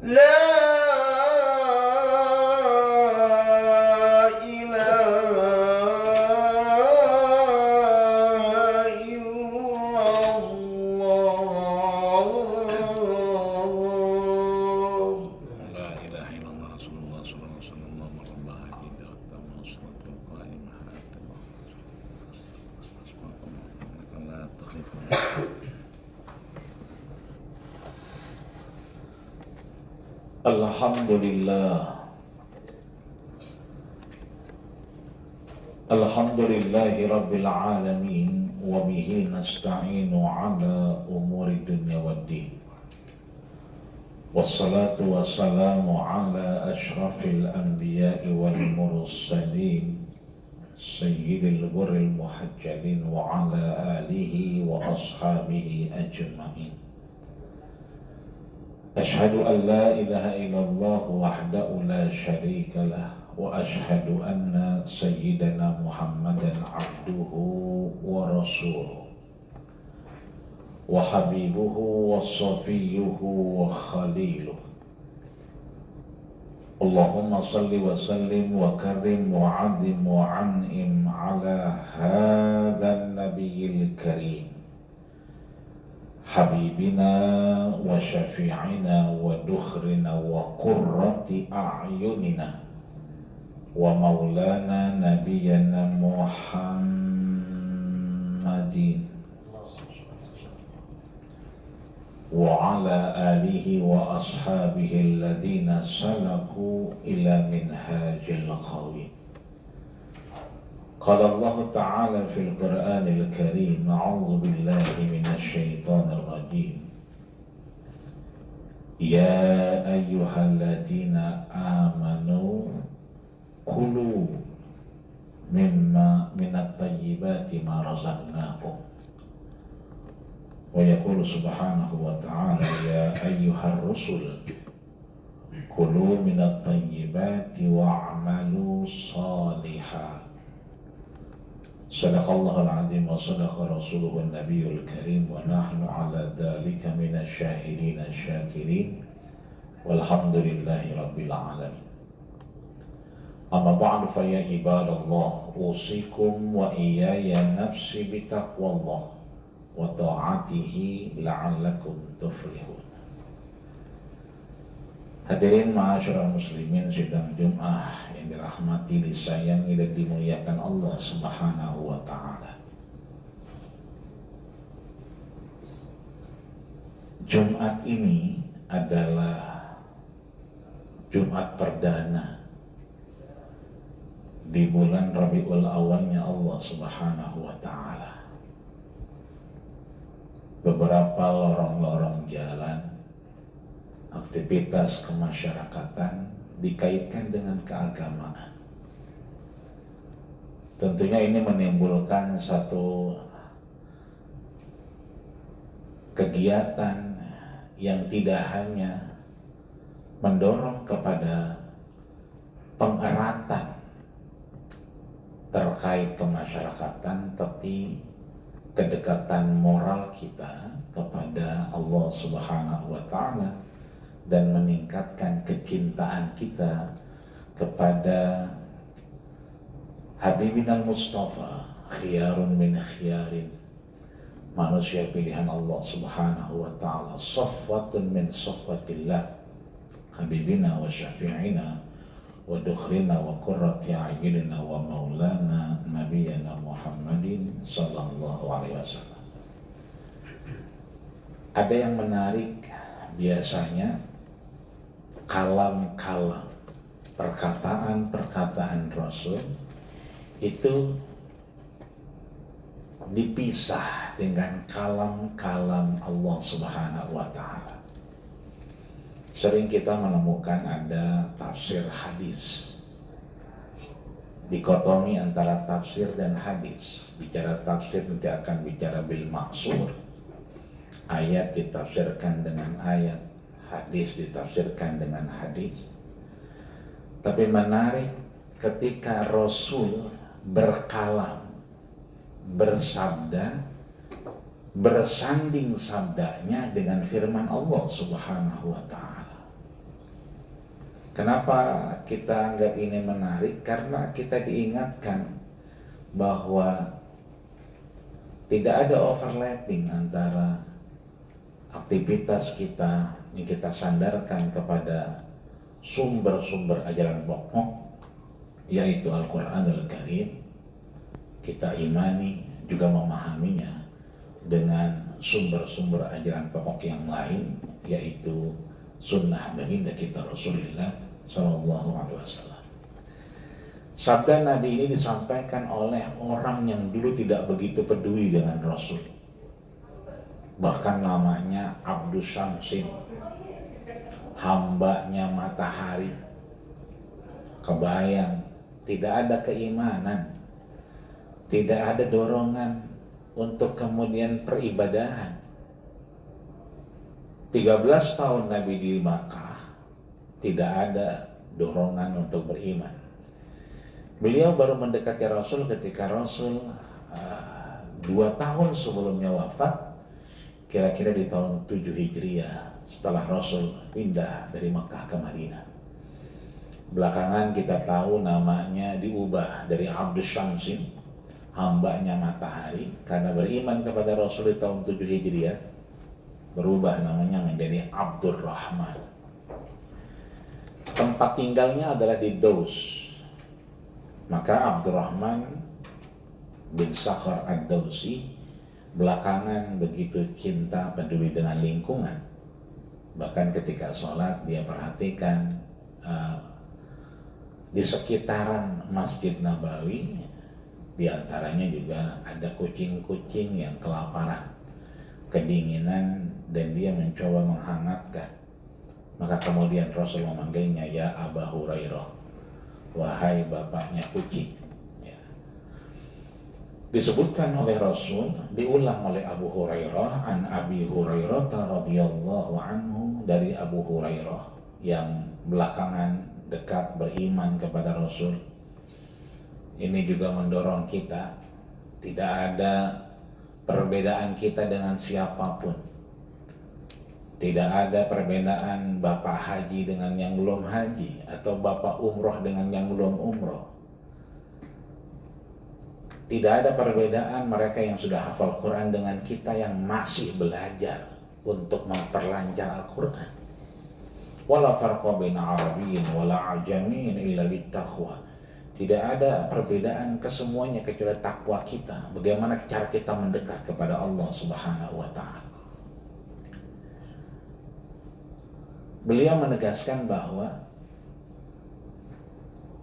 لا إله إلا الله لا إله إلا الله رسول الله صلى الله عليه وسلم الله إذا تم صلاة القائمة لا تخلف Alhamdulillah Alhamdulillahi Rabbil Alamin wa bihi nasta'inu ala umuri dunya waddin wassalatu wassalamu ala ashrafil anbiya'i wal mursalin sayyidil ghurril muhajjalin wa ala alihi wa ashabihi ajma'in. Ashhadu an la ilaha illallah wahdahu la syarika lah wa ashhadu anna sayyidana Muhammadan abduhu wa rasuluh wa habibuhu wa safiyuhu wa khaliluh. Allahumma salli wa sallim wa karim wa azim wa an'im ala hadha nabiyyil karim habibina wa syafi'ina wa dukhrina wa qurrati a'yunina wa maulana nabiyyana Muhammadin wa ala alihi wa ashabihi alladhina salaku ila minhajil qawim. قال الله تعالى في القرآن الكريم أعوذ بالله من الشيطان الرجيم يا أيها الذين آمنوا كلوا مما من الطيبات ما رزقناكم ويقول سبحانه وتعالى يا أيها الرسل كلوا من الطيبات واعملوا صالحا. Sadaqallahul azim wa sadaqa rasuluhun nabiyul karim wa nahnu ala dhalika minasy syahidin asy-syakirin walhamdulillahi rabbil alamin. Amma ba'du fa ya ibadallah usikum wa iyaya nafsi bitaqwallah wa ta'atihi la'allakum tuflihun. Hadirin ma'asyiral muslimin sidang Jum'ah yang dirahmati, disayangi dan dimuliakan Allah Subhanahu wa taala. Jumat ini adalah Jumat perdana di bulan Rabiul Awalnya Allah Subhanahu wa taala. Beberapa lorong-lorong jalan, aktivitas kemasyarakatan dikaitkan dengan keagamaan. Tentunya ini menimbulkan satu kegiatan yang tidak hanya mendorong kepada pengeratan terkait kemasyarakatan, tapi kedekatan moral kita kepada Allah Subhanahu wa taala dan meningkatkan kecintaan kita kepada Habibina Mustafa, khiyarun min khiyarin, manusia pilihan Allah Subhanahu wa taala, safwatun min safwatillah, habibina wa syafi'ina wa dukhrina wa qurrati a'yunina wa maulana nabiyyana Muhammadin sallallahu alaihi wasallam. Ada yang menarik, biasanya kalam-kalam, perkataan-perkataan Rasul itu dipisah dengan kalam-kalam Allah Subhanahu wa taala. Sering kita menemukan ada tafsir hadis, dikotomi antara tafsir dan hadis. Bicara tafsir nanti akan bicara bil maksur, ayat ditafsirkan dengan ayat, hadis ditafsirkan dengan hadis. Tapi menarik ketika Rasul berkalam, bersabda, bersanding sabdanya dengan firman Allah Subhanahu wa taala. Kenapa kita anggap ini menarik? Karena kita diingatkan bahwa tidak ada overlapping antara aktivitas kita yang kita sandarkan kepada sumber-sumber ajaran pokok, yaitu Al-Quranul Karim. Kita imani juga memahaminya dengan sumber-sumber ajaran pokok yang lain, yaitu sunnah baginda kita Rasulullah Shallallahu Alaihi Wasallam. Sabda Nabi ini disampaikan oleh orang yang dulu tidak begitu peduli dengan Rasul. Bahkan namanya Abdus Syamsin, hambanya matahari. Kebayang, tidak ada keimanan, tidak ada dorongan untuk kemudian peribadahan. 13 tahun Nabi di Makkah, tidak ada dorongan untuk beriman. Beliau baru mendekati Rasul ketika Rasul 2 tahun sebelumnya wafat, kira-kira di tahun 7 Hijriah, setelah Rasul pindah dari Makkah ke Madinah. Belakangan kita tahu namanya diubah dari Abdus Syamsin, hambanya matahari, karena beriman kepada Rasul di tahun 7 Hijriah, berubah namanya menjadi Abdurrahman. Tempat tinggalnya adalah di Daus. Maka Abdurrahman bin Sakhar ad-Dausi belakangan begitu cinta peduli dengan lingkungan. Bahkan ketika sholat dia perhatikan di sekitaran Masjid Nabawi, diantaranya juga ada kucing-kucing yang kelaparan, kedinginan, dan dia mencoba menghangatkan. Maka kemudian Rasul memanggilnya, ya Aba Hurairah, wahai bapaknya kucing. Ya. Disebutkan oleh Rasul, diulang oleh Abu Hurairah, an Abi Hurairah radhiyallahu anhu, dari Abu Hurairah yang belakangan dekat beriman kepada Rasul. Ini juga mendorong kita, tidak ada perbedaan kita dengan siapapun. Tidak ada perbedaan bapak haji dengan yang belum haji, atau bapak umroh dengan yang belum umroh. Tidak ada perbedaan mereka yang sudah hafal Quran dengan kita yang masih belajar untuk memperlancar Al-Quran. Wala farqa baina arabiyyin wala ajamiyyin illa bittaqwa. Tidak ada perbedaan kesemuanya kecuali takwa kita. Bagaimana cara kita mendekat kepada Allah Subhanahu wa Ta'ala. Beliau menegaskan bahwa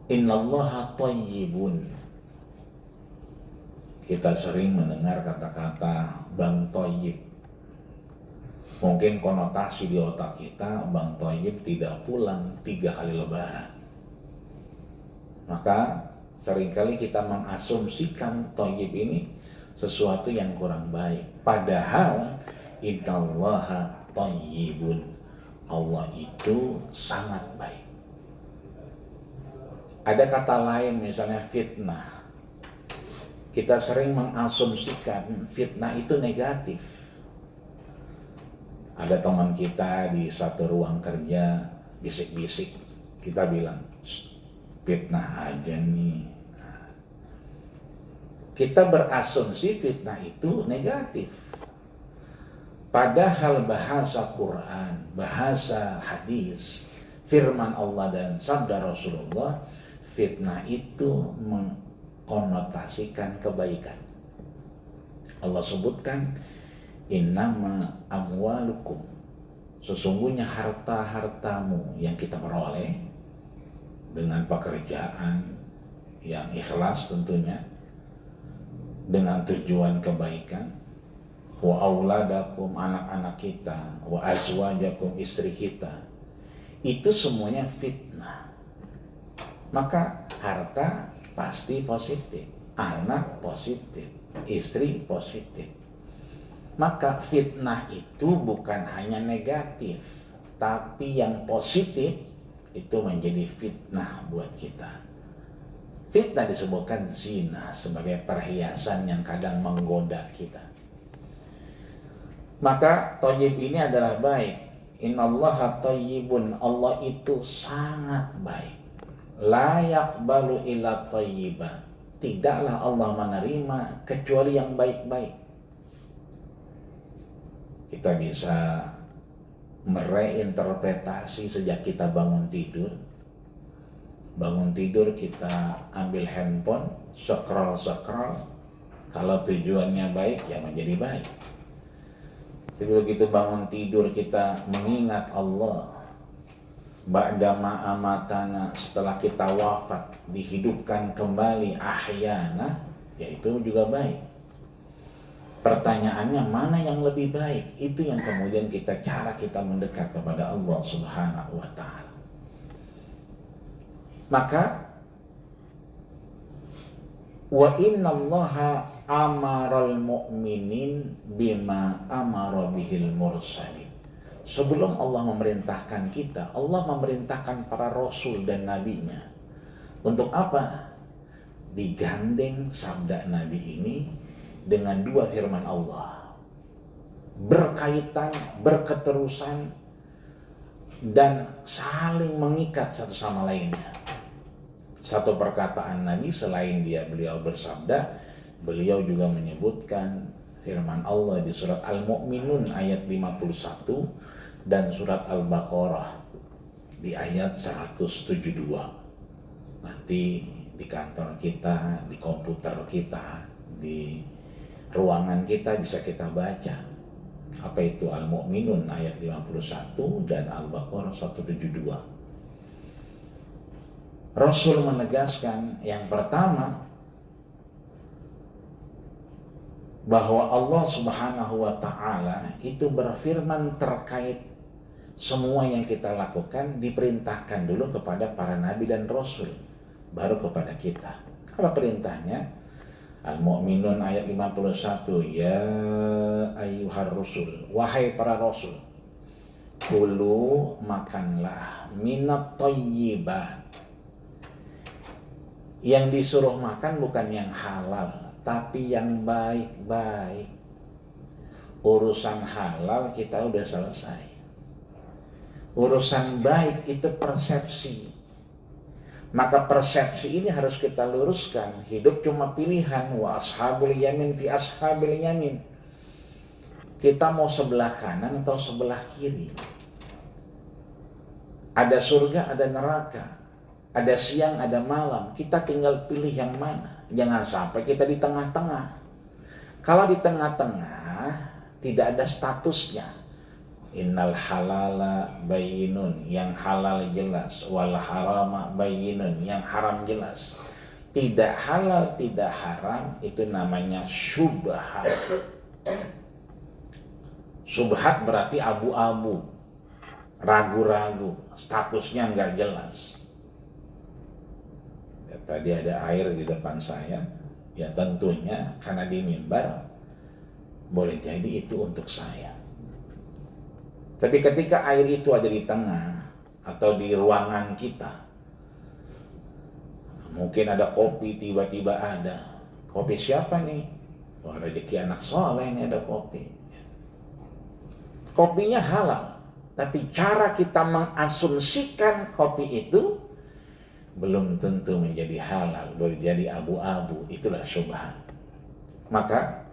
innallaha thayyibun. Kita sering mendengar kata-kata Bang Thayyib. Mungkin konotasi di otak kita, Bang Thayyib tidak pulang 3 kali lebaran. Maka seringkali kita mengasumsikan Thayyib ini sesuatu yang kurang baik. Padahal innallaha thayyibun. Allah itu sangat baik. Ada kata lain, misalnya fitnah. Kita sering mengasumsikan fitnah itu negatif. Ada teman kita di satu ruang kerja bisik-bisik, kita bilang, fitnah aja nih. Kita berasumsi fitnah itu negatif. Padahal bahasa Quran, bahasa hadis, firman Allah dan sabda Rasulullah, fitnah itu mengkonotasikan kebaikan. Allah sebutkan, innama amwalukum, sesungguhnya harta-hartamu yang kita peroleh dengan pekerjaan yang ikhlas tentunya, dengan tujuan kebaikan, wa auladakum, anak-anak kita, wa azwajakum, istri kita, itu semuanya fitnah. Maka harta pasti positif, anak positif, istri positif. Maka fitnah itu bukan hanya negatif, tapi yang positif itu menjadi fitnah buat kita. Fitnah disebutkan zina sebagai perhiasan yang kadang menggoda kita. Maka thayyib ini adalah baik. Innallaha thayyibun, Allah itu sangat baik. La yaqbalu illa thayyiba, tidaklah Allah menerima kecuali yang baik-baik. Kita bisa mereinterpretasi sejak kita bangun tidur. Bangun tidur kita ambil handphone, scroll. Kalau tujuannya baik ya menjadi baik. Tapi begitu bangun tidur kita mengingat Allah, ba'da ma'amatana, setelah kita wafat dihidupkan kembali, ahyana, yaitu juga baik. Pertanyaannya mana yang lebih baik? Itu yang kemudian cara kita mendekat kepada Allah Subhanahu wa ta'ala. Maka wa innallaha amaral mu'minin bima amara bihil mursalin. Sebelum Allah memerintahkan kita, Allah memerintahkan para rasul dan nabinya. Untuk apa? Digandeng sabda Nabi ini dengan dua firman Allah, berkaitan, berketerusan, dan saling mengikat satu sama lainnya. Satu perkataan Nabi selain beliau bersabda, beliau juga menyebutkan firman Allah di surat Al-Mu'minun ayat 51 dan surat Al-Baqarah di ayat 172. Nanti di kantor kita, di komputer kita, di ruangan kita bisa kita baca. Apa itu Al-Mu'minun ayat 51 dan Al-Baqarah 172. Rasul menegaskan yang pertama bahwa Allah Subhanahu wa ta'ala itu berfirman terkait semua yang kita lakukan diperintahkan dulu kepada para nabi dan rasul, baru kepada kita. Apa perintahnya? Al-Mu'minun ayat 51, ya ayyuhar rusul, wahai para rasul, kulu makanlah minat thayyibat. Yang disuruh makan bukan yang halal, tapi yang baik-baik. Urusan halal kita udah selesai. Urusan baik itu persepsi. Maka persepsi ini harus kita luruskan. Hidup cuma pilihan. Wa ashabul yamin fi ashabil yamin. Kita mau sebelah kanan atau sebelah kiri. Ada surga, ada neraka. Ada siang, ada malam. Kita tinggal pilih yang mana. Jangan sampai kita di tengah-tengah. Kalau di tengah-tengah tidak ada statusnya. Innal halala bayyinun, yang halal jelas. Wal harama bayyinun, yang haram jelas. Tidak halal, tidak haram, itu namanya syubhat. Syubhat berarti abu-abu, ragu-ragu, statusnya nggak jelas. Ya, tadi ada air di depan saya, ya tentunya karena di mimbar boleh jadi itu untuk saya. Tapi ketika air itu ada di tengah atau di ruangan kita, mungkin ada kopi, tiba-tiba ada. Kopi siapa nih? Wah, rezeki anak soleh ini ada kopi. Kopinya halal, tapi cara kita mengasumsikan kopi itu belum tentu menjadi halal, boleh jadi abu-abu. Itulah syubhat. Maka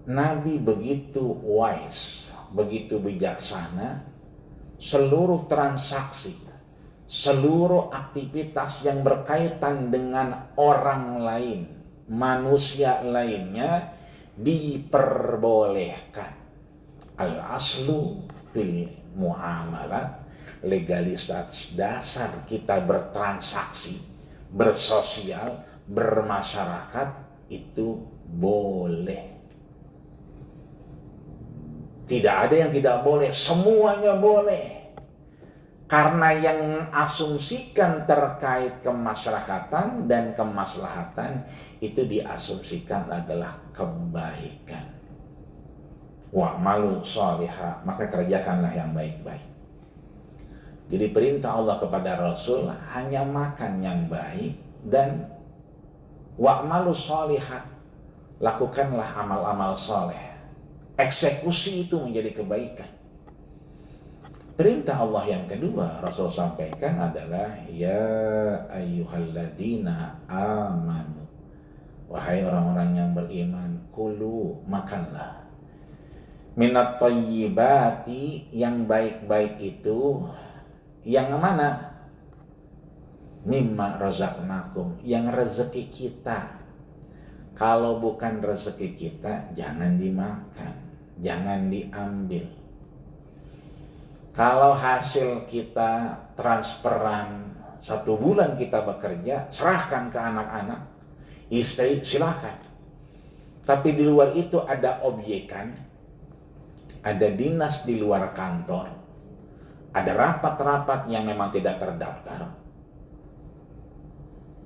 Nabi begitu wise, begitu bijaksana, seluruh transaksi, seluruh aktivitas yang berkaitan dengan orang lain, manusia lainnya diperbolehkan. Al-aslu fil muamalat, legalitas dasar kita bertransaksi, bersosial, bermasyarakat itu boleh. Tidak ada yang tidak boleh, semuanya boleh. Karena yang asumsikan terkait kemasyarakatan dan kemaslahatan itu diasumsikan adalah kebaikan. Wa'malu sholihah, maka kerjakanlah yang baik-baik. Jadi perintah Allah kepada Rasul hanya makan yang baik dan wa'malu sholihah, lakukanlah amal-amal soleh. Eksekusi itu menjadi kebaikan. Perintah Allah yang kedua Rasul sampaikan adalah ya ayyuhalladzina amanu, wahai orang-orang yang beriman, kulu, makanlah, minat thayyibati, yang baik-baik itu, yang mana? Mimma razaqnakum, yang rezeki kita. Kalau bukan rezeki kita, jangan dimakan, jangan diambil. Kalau hasil kita transferan 1 bulan kita bekerja, serahkan ke anak-anak, istri, silahkan. Tapi di luar itu ada objekan, ada dinas di luar kantor, ada rapat-rapat yang memang tidak terdaftar.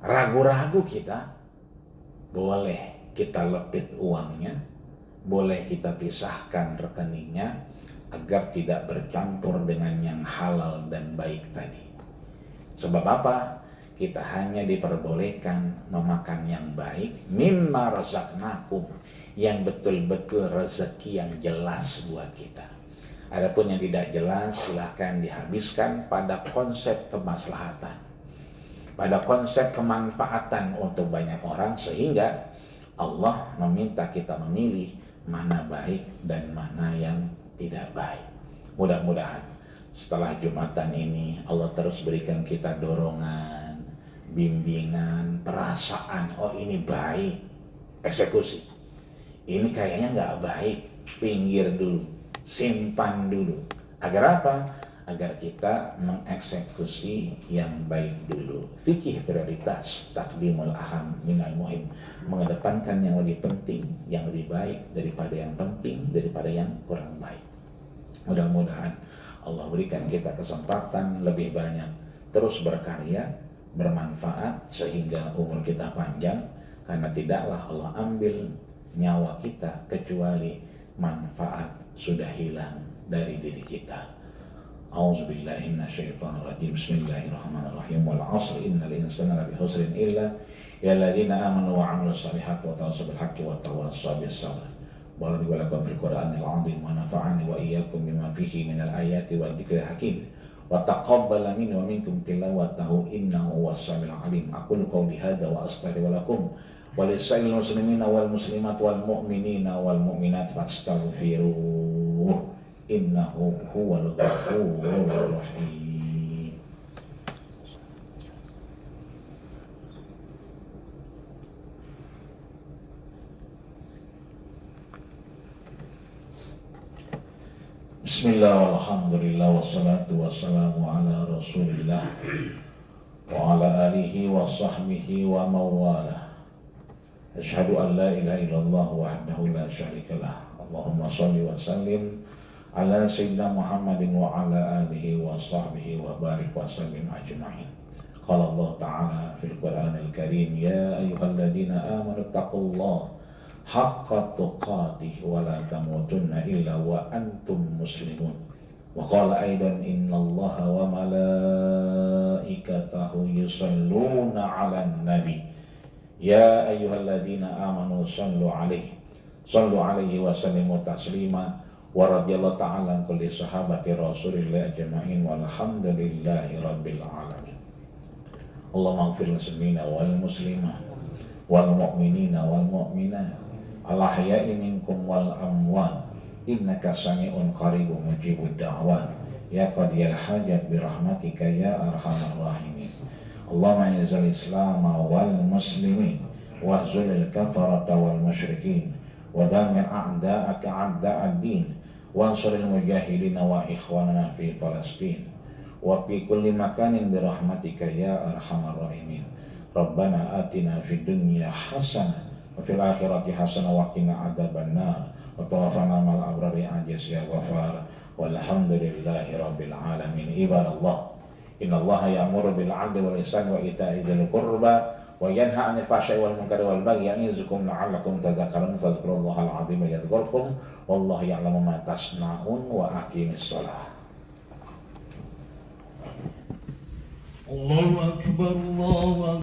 Ragu-ragu kita, boleh kita lepit uangnya, boleh kita pisahkan rekeningnya, agar tidak bercampur dengan yang halal dan baik tadi. Sebab apa? Kita hanya diperbolehkan memakan yang baik, mimma razaqnakum, yang betul-betul rezeki yang jelas buat kita. Adapun yang tidak jelas, silahkan dihabiskan pada konsep kemaslahatan, pada konsep kemanfaatan untuk banyak orang, sehingga Allah meminta kita memilih mana baik dan mana yang tidak baik. Mudah-mudahan setelah Jumatan ini Allah terus berikan kita dorongan, bimbingan, perasaan, oh ini baik, eksekusi. Ini kayaknya nggak baik, pinggir dulu, simpan dulu. Agar apa? Agar kita mengeksekusi yang baik dulu. Fikih prioritas, takdimul aham minal muhim, mengedepankan yang lebih penting, yang lebih baik daripada yang penting, daripada yang kurang baik. Mudah-mudahan Allah berikan kita kesempatan lebih banyak terus berkarya, bermanfaat, sehingga umur kita panjang, karena tidaklah Allah ambil nyawa kita kecuali manfaat sudah hilang dari diri kita. A'udzubillahi minasyaitonirrajim. Bismillahirrahmanirrahim. Wal 'asri innal insana lafi khusrin illa alladzina amanu wa 'amilus solihati wa tawassaw bil haqqi wa tawassaw bis sabr. Wallahu wa lakum fil Qur'anil 'azim wa nafa'ani wa iyyakum bima fihi minal ayati wa dzikril hakim. Wa taqabbala minni wa minkum tilawatahu innahu was-sami'ul 'alim. Aqulu qawli hadza wa astaghfiru lakum wa lisa'il muslimina wal muslimat wal mu'minina wal mu'minat fastaghfiruh. Innahu huwal ghafurur rahim. Bismillah walhamdulillah wassalatu wassalamu ala rasulillah wa ala alihi wa sahbihi wa mawalah. Asyhadu an la ilaha illallah wahdahu la syarikalah. Allahumma shalli wa sallim ala sayyidina Muhammadin wa ala alihi wa sahbihi wa barik wa sallim ajma'in. Qala Allah Ta'ala fil Qur'anil Karim, ya ayyuhalladzina amanu taqullaha haqqa tuqatih wa la tamutunna illa wa antum muslimun. Wa qala aidan innallaha wa malaikatahu yusalluna 'alan nabi ya ayyuhalladzina amanu sallu 'alaihi wa sallimu taslima. Wa radhiyallahu ta'ala an kulli sahabati Rasulillah ajma'in walhamdulillahi rabbil alamin. Allahumma ighfir muslimina wal muslimat wal mu'minina wal mu'minat al ahya'i minkum wal amwat innaka sami'un qaribun mujibud da'wat ya qadiyal hajat bi rahmatika ya arhamar rahimin. Allahumma izzil islam wal muslimin wa zulil kafarata wal musyrikin wa damir a'da'aka a'da'ad din wansuril mujahidin wa ikhwanana fi Falastin wa fi kulli makanin bi rahmatika ya arhamar rahimin. Rabbana atina fid dunya hasanah wa fil akhirati hasanah wa qina adzabannar wa tawaffana ma'al abrari ajiz ya ghafar walhamdulillahi rabbil alamin. Ibadallah, innallaha ya'muru bil 'adli wal ihsani wa ita'i dzil qurba wa yanha 'anil fahsya'i wal munkari wal baghi ya'izukum la'allakum tadhakkarun fadhkurullahal 'azima yadhkurkum wallahu ya'lamu ma tasna'un wa aqimis shalah. Allahu akbar, Allahu akbar.